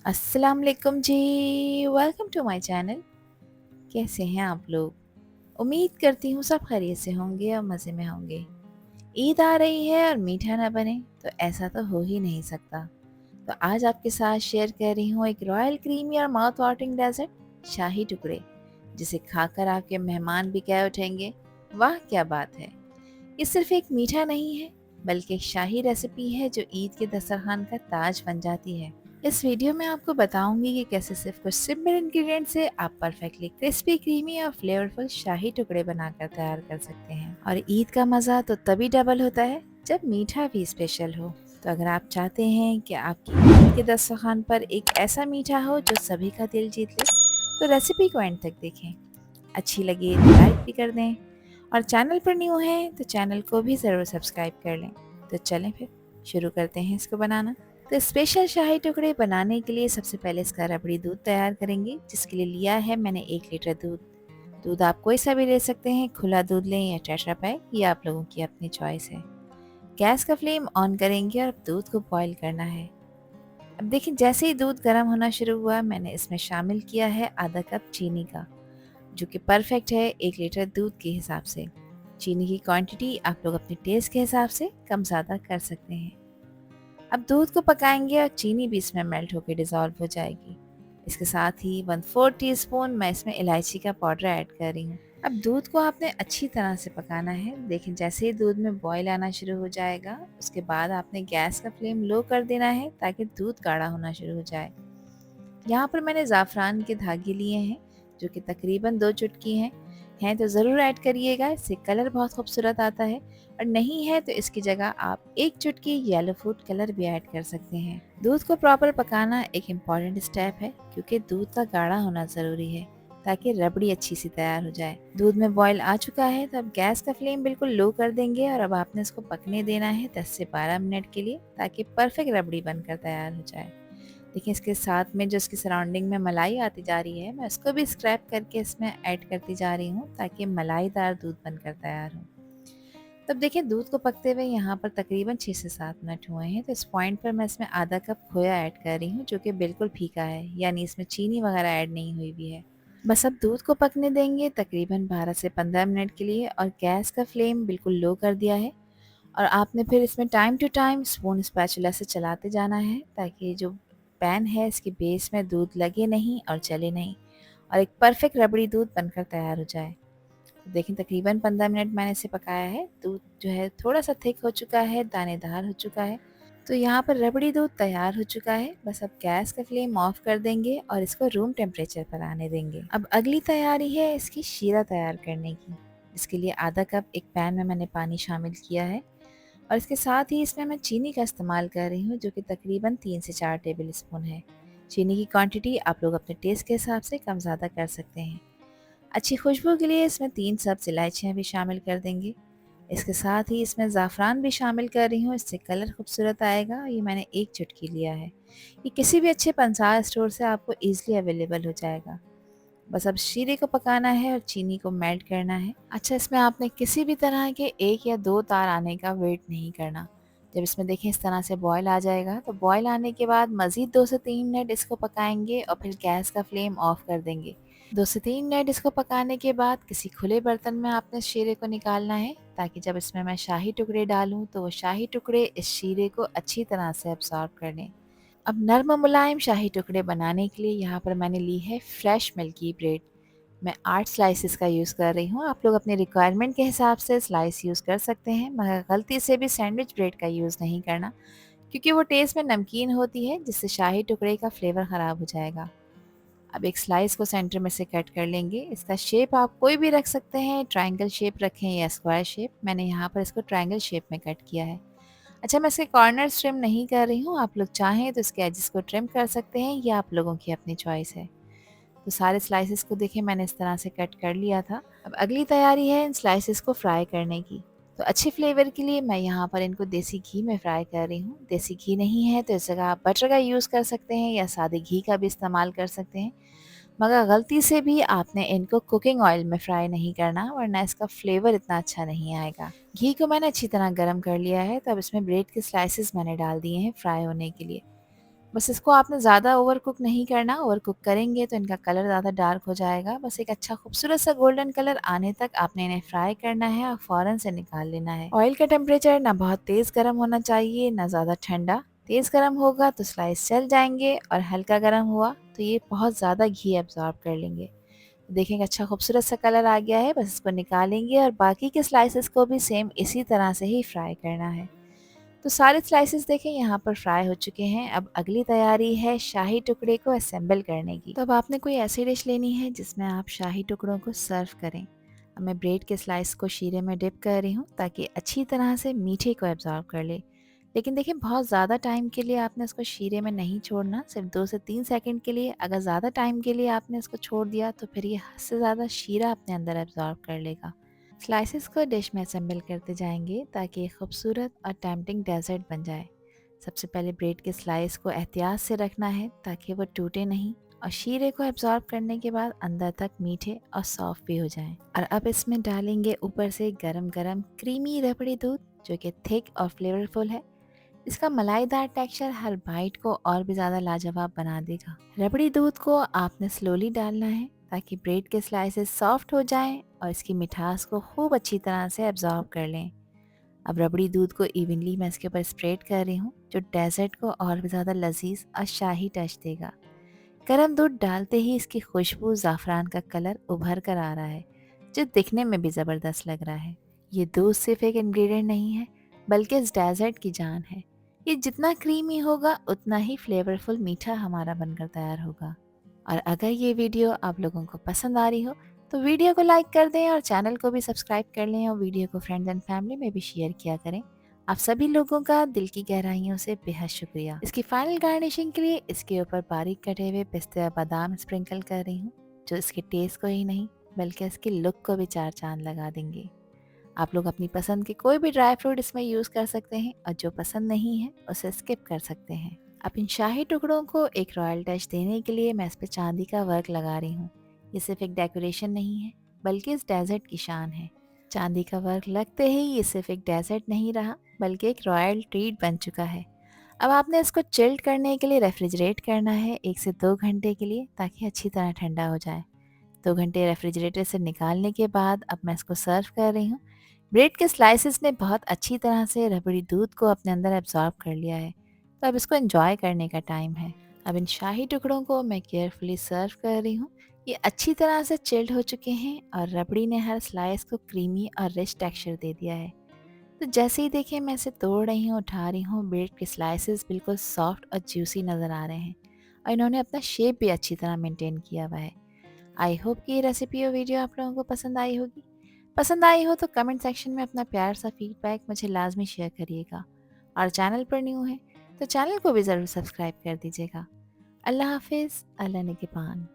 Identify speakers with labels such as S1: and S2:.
S1: अस्सलाम वालेकुम जी। Welcome to my channel. कैसे हैं आप लोग? उम्मीद करती हूँ सब खैरियत से होंगे और मज़े में होंगे। ईद आ रही है और मीठा ना बने तो ऐसा तो हो ही नहीं सकता। तो आज आपके साथ शेयर कर रही हूँ एक रॉयल क्रीमी और माउथ वाटरिंग डेजर्ट, शाही टुकड़े, जिसे खाकर आपके मेहमान भी कह उठेंगे, वाह क्या बात है। ये सिर्फ एक मीठा नहीं है, बल्कि एक शाही रेसिपी है जो ईद के दस्तरखान का ताज बन जाती है। इस वीडियो में आपको बताऊंगी कि कैसे सिर्फ कुछ सिंपल इंग्रेडिएंट से आप परफेक्टली क्रिस्पी, क्रीमी और फ्लेवरफुल शाही टुकड़े बनाकर तैयार कर सकते हैं। और ईद का मज़ा तो तभी डबल होता है जब मीठा भी स्पेशल हो। तो अगर आप चाहते हैं कि आपकी ईद के दस्तरखान पर एक ऐसा मीठा हो जो सभी का दिल जीत ले, तो रेसिपी को एंड तक देखें। अच्छी लगे तो लाइक भी कर दें, और चैनल पर न्यू हैं तो चैनल को भी ज़रूर सब्सक्राइब कर लें। तो चलें फिर शुरू करते हैं इसको बनाना। तो स्पेशल शाही टुकड़े बनाने के लिए सबसे पहले इसका रबड़ी दूध तैयार करेंगे, जिसके लिए लिया है मैंने 1 लीटर दूध। दूध आप कोई सा भी ले सकते हैं, खुला दूध लें या टेट्रा पैक, ये आप लोगों की अपनी चॉइस है। गैस का फ्लेम ऑन करेंगे और अब दूध को बॉईल करना है। अब देखिए, जैसे ही दूध गर्म होना शुरू हुआ, मैंने इसमें शामिल किया है आधा कप चीनी का, जो कि परफेक्ट है 1 लीटर दूध के हिसाब से। चीनी की क्वांटिटी आप लोग अपने टेस्ट के हिसाब से कम ज़्यादा कर सकते हैं। अब दूध को पकाएंगे और चीनी भी इसमें मेल्ट होकर डिज़ोल्व हो जाएगी। इसके साथ ही 1/4 टीस्पून मैं इसमें इलायची का पाउडर ऐड कर रही हूँ। अब दूध को आपने अच्छी तरह से पकाना है। देखिए, जैसे ही दूध में बॉईल आना शुरू हो जाएगा, उसके बाद आपने गैस का फ्लेम लो कर देना है ताकि दूध गाढ़ा होना शुरू हो जाए। यहाँ पर मैंने ज़ाफ़रान के धागे लिए हैं, जो कि तकरीबन 2 चुटकी हैं तो ज़रूर ऐड करिएगा, इससे कलर बहुत खूबसूरत आता है। और नहीं है तो इसकी जगह आप 1 चुटकी येलो फूड कलर भी ऐड कर सकते हैं। दूध को प्रॉपर पकाना एक इम्पॉर्टेंट स्टेप है, क्योंकि दूध का गाढ़ा होना ज़रूरी है ताकि रबड़ी अच्छी सी तैयार हो जाए। दूध में बॉईल आ चुका है तो अब गैस का फ्लेम बिल्कुल लो कर देंगे और अब आपने इसको पकने देना है 10 से 12 मिनट के लिए, ताकि परफेक्ट रबड़ी बनकर तैयार हो जाए। देखिए, इसके साथ में जो इसकी सराउंडिंग में मलाई आती जा रही है, मैं उसको भी स्क्रैप करके इसमें ऐड करती जा रही हूँ ताकि मलाईदार दूध बनकर तैयार हो। तब देखिए, दूध को पकते हुए यहाँ पर तकरीबन 6 से 7 मिनट हुए हैं। तो इस पॉइंट पर मैं इसमें आधा कप खोया ऐड कर रही हूँ, जो कि बिल्कुल फीका है, यानी इसमें चीनी वगैरह ऐड नहीं हुई भी है। बस अब दूध को पकने देंगे तकरीबन 12 से 15 मिनट के लिए, और गैस का फ्लेम बिल्कुल लो कर दिया है। और आपने फिर इसमें time to time spoon spatula से चलाते जाना है, ताकि जो पैन है इसके बेस में दूध लगे नहीं और जले नहीं, और एक परफेक्ट रबड़ी दूध बनकर तैयार हो जाए। तो देखें, तकरीबन 15 मिनट मैंने इसे पकाया है। दूध जो है थोड़ा सा थिक हो चुका है, दानेदार हो चुका है। तो यहाँ पर रबड़ी दूध तैयार हो चुका है। बस अब गैस का फ्लेम ऑफ कर देंगे और इसको रूम टेम्परेचर पर आने देंगे। अब अगली तैयारी है इसकी शीरा तैयार करने की। इसके लिए आधा कप एक पैन में मैंने पानी शामिल किया है, और इसके साथ ही इसमें मैं चीनी का इस्तेमाल कर रही हूँ, जो कि तकरीबन 3 से 4 टेबल स्पून है। चीनी की क्वांटिटी आप लोग अपने टेस्ट के हिसाब से कम ज़्यादा कर सकते हैं। अच्छी खुशबू के लिए इसमें 3 सब्ज़ इलायचियाँ भी शामिल कर देंगे। इसके साथ ही इसमें ज़ाफ़रान भी शामिल कर रही हूँ, इससे कलर खूबसूरत आएगा। ये मैंने 1 चुटकी लिया है। ये किसी भी अच्छे पंसार स्टोर से आपको ईज़िली अवेलेबल हो जाएगा। बस अब शीरे को पकाना है और चीनी को मेल्ट करना है। अच्छा, इसमें आपने किसी भी तरह के 1 या 2 तार आने का वेट नहीं करना। जब इसमें देखें इस तरह से बॉयल आ जाएगा, तो बॉयल आने के बाद मज़ीद 2 से 3 मिनट इसको पकाएंगे और फिर गैस का फ्लेम ऑफ कर देंगे। 2 से 3 मिनट इसको पकाने के बाद किसी खुले बर्तन में आपने शीरे को निकालना है, ताकि जब इसमें मैं शाही टुकड़े डालूँ तो वो शाही टुकड़े इस शीरे को अच्छी तरह से एब्ज़ॉर्ब कर लें। अब नर्म मुलायम शाही टुकड़े बनाने के लिए यहाँ पर मैंने ली है फ्रेश मिल्की ब्रेड। मैं 8 स्लाइसेस का यूज़ कर रही हूँ। आप लोग अपनी रिक्वायरमेंट के हिसाब से स्लाइस यूज़ कर सकते हैं, मगर गलती से भी सैंडविच ब्रेड का यूज़ नहीं करना, क्योंकि वो टेस्ट में नमकीन होती है, जिससे शाही टुकड़े का फ्लेवर ख़राब हो जाएगा। अब एक स्लाइस को सेंटर में से कट कर लेंगे। इसका शेप आप कोई भी रख सकते हैं, ट्रायंगल शेप रखें या स्क्वायर शेप। मैंने यहाँ पर इसको ट्रायंगल शेप में कट किया है। अच्छा, मैं इसके कॉर्नर्स ट्रिम नहीं कर रही हूँ। आप लोग चाहें तो इसके एजेस को ट्रिम कर सकते हैं, ये आप लोगों की अपनी चॉइस है। तो सारे स्लाइसेस को देखिए मैंने इस तरह से कट कर लिया था। अब अगली तैयारी है इन स्लाइसेस को फ्राई करने की। तो अच्छे फ्लेवर के लिए मैं यहाँ पर इनको देसी घी में फ्राई कर रही हूँ। देसी घी नहीं है तो इस जगह आप बटर का यूज़ कर सकते हैं या सादे घी का भी इस्तेमाल कर सकते हैं, मगर गलती से भी आपने इनको कुकिंग ऑयल में फ्राई नहीं करना, वरना इसका फ्लेवर इतना अच्छा नहीं आएगा। घी को मैंने अच्छी तरह गर्म कर लिया है, तो अब इसमें ब्रेड के स्लाइसेस मैंने डाल दिए हैं फ्राई होने के लिए। बस इसको आपने ज़्यादा ओवर कुक नहीं करना, ओवर कुक करेंगे तो इनका कलर ज़्यादा डार्क हो जाएगा। बस एक अच्छा खूबसूरत सा गोल्डन कलर आने तक आपने इन्हें फ्राई करना है और फ़ौरन से निकाल लेना है। ऑयल का टेम्परेचर ना बहुत तेज़ गर्म होना चाहिए, ना ज़्यादा ठंडा। तेज़ गर्म होगा तो स्लाइस जल जाएंगे और हल्का गर्म हुआ तो ये बहुत ज़्यादा घी एब्जॉर्ब कर लेंगे। देखेंगे अच्छा खूबसूरत सा कलर आ गया है, बस इसको निकालेंगे और बाकी के स्लाइसेस को भी सेम इसी तरह से ही फ्राई करना है। तो सारे स्लाइसेस देखें यहाँ पर फ्राई हो चुके हैं। अब अगली तैयारी है शाही टुकड़े को असेंबल करने की। तो अब आपने कोई ऐसी डिश लेनी है जिसमें आप शाही टुकड़ों को सर्व करें। अब मैं ब्रेड के स्लाइस को शीरे में डिप कर रही हूँ ताकि अच्छी तरह से मीठे को एब्जॉर्ब कर ले। लेकिन देखिए बहुत ज़्यादा टाइम के लिए आपने इसको शीरे में नहीं छोड़ना, सिर्फ 2 से 3 सेकंड के लिए। अगर ज़्यादा टाइम के लिए आपने इसको छोड़ दिया तो फिर ये हद से ज़्यादा शीरा अपने अंदर एब्जॉर्ब कर लेगा। स्लाइसेस को डिश में असेंबल करते जाएंगे ताकि एक खूबसूरत और टेम्पटिंग डेजर्ट बन जाए। सबसे पहले ब्रेड के स्लाइस को एहतियात से रखना है ताकि वो टूटे नहीं और शीरे को एब्जॉर्ब करने के बाद अंदर तक मीठे और सॉफ्ट भी हो जाएं। और अब इसमें डालेंगे ऊपर से गरम गरम क्रीमी रबड़ी दूध जो कि थिक और फ्लेवरफुल है। इसका मलाईदार टेक्सचर हर बाइट को और भी ज़्यादा लाजवाब बना देगा। रबड़ी दूध को आपने स्लोली डालना है ताकि ब्रेड के स्लाइसेस सॉफ्ट हो जाएं और इसकी मिठास को खूब अच्छी तरह से एब्जॉर्ब कर लें। अब रबड़ी दूध को इवनली मैं इसके ऊपर स्प्रेड कर रही हूँ जो डेजर्ट को और भी ज़्यादा लजीज और शाही टच देगा। गर्म दूध डालते ही इसकी खुशबू ज़ाफ़रान का कलर उभर कर आ रहा है जो दिखने में भी ज़बरदस्त लग रहा है। ये दूध सिर्फ एक इंग्रेडिएंट नहीं है बल्कि इस डेजर्ट की जान है। ये जितना क्रीमी होगा उतना ही फ्लेवरफुल मीठा हमारा बनकर तैयार होगा। और अगर ये वीडियो आप लोगों को पसंद आ रही हो तो वीडियो को लाइक कर दें और चैनल को भी सब्सक्राइब कर लें और वीडियो को फ्रेंड्स एंड फैमिली में भी शेयर किया करें। आप सभी लोगों का दिल की गहराइयों से बेहद शुक्रिया। इसकी फाइनल गार्निशिंग के लिए इसके ऊपर बारीक कटे हुए पिस्ते और बादाम स्प्रिंकल कर रही हूँ जो इसके टेस्ट को ही नहीं बल्कि इसकी लुक को भी चार चांद लगा देंगे। आप लोग अपनी पसंद के कोई भी ड्राई फ्रूट इसमें यूज़ कर सकते हैं और जो पसंद नहीं है उसे स्किप कर सकते हैं। अब इन शाही टुकड़ों को एक रॉयल टच देने के लिए मैं इस पे चांदी का वर्क लगा रही हूँ। ये सिर्फ एक डेकोरेशन नहीं है बल्कि इस डेजर्ट की शान है। चांदी का वर्क लगते ही ये सिर्फ एक डेजर्ट नहीं रहा बल्कि एक रॉयल ट्रीट बन चुका है। अब आपने इसको चिल्ड करने के लिए रेफ्रिजरेट करना है 1 से 2 घंटे के लिए ताकि अच्छी तरह ठंडा हो जाए। 2 घंटे रेफ्रिजरेटर से निकालने के बाद अब मैं इसको सर्व कर रही हूँ। ब्रेड के स्लाइसेस ने बहुत अच्छी तरह से रबड़ी दूध को अपने अंदर एब्जॉर्ब कर लिया है तो अब इसको एंजॉय करने का टाइम है। अब इन शाही टुकड़ों को मैं केयरफुली सर्व कर रही हूँ। ये अच्छी तरह से चिल्ड हो चुके हैं और रबड़ी ने हर स्लाइस को क्रीमी और रिच टेक्सचर दे दिया है। तो जैसे ही देखिए मैं इसे तोड़ रही हूँ उठा रही हूँ ब्रेड के स्लाइसेस बिल्कुल सॉफ्ट और जूसी नज़र आ रहे हैं और इन्होंने अपना शेप भी अच्छी तरह मेंटेन किया हुआ है। आई होप कि ये रेसिपी और वीडियो आप लोगों को पसंद आई होगी। पसंद आई हो तो कमेंट सेक्शन में अपना प्यार सा फीडबैक मुझे लाजमी शेयर करिएगा और चैनल पर न्यू है तो चैनल को भी ज़रूर सब्सक्राइब कर दीजिएगा। अल्लाह हाफिज़, अल्लाह निगहबान।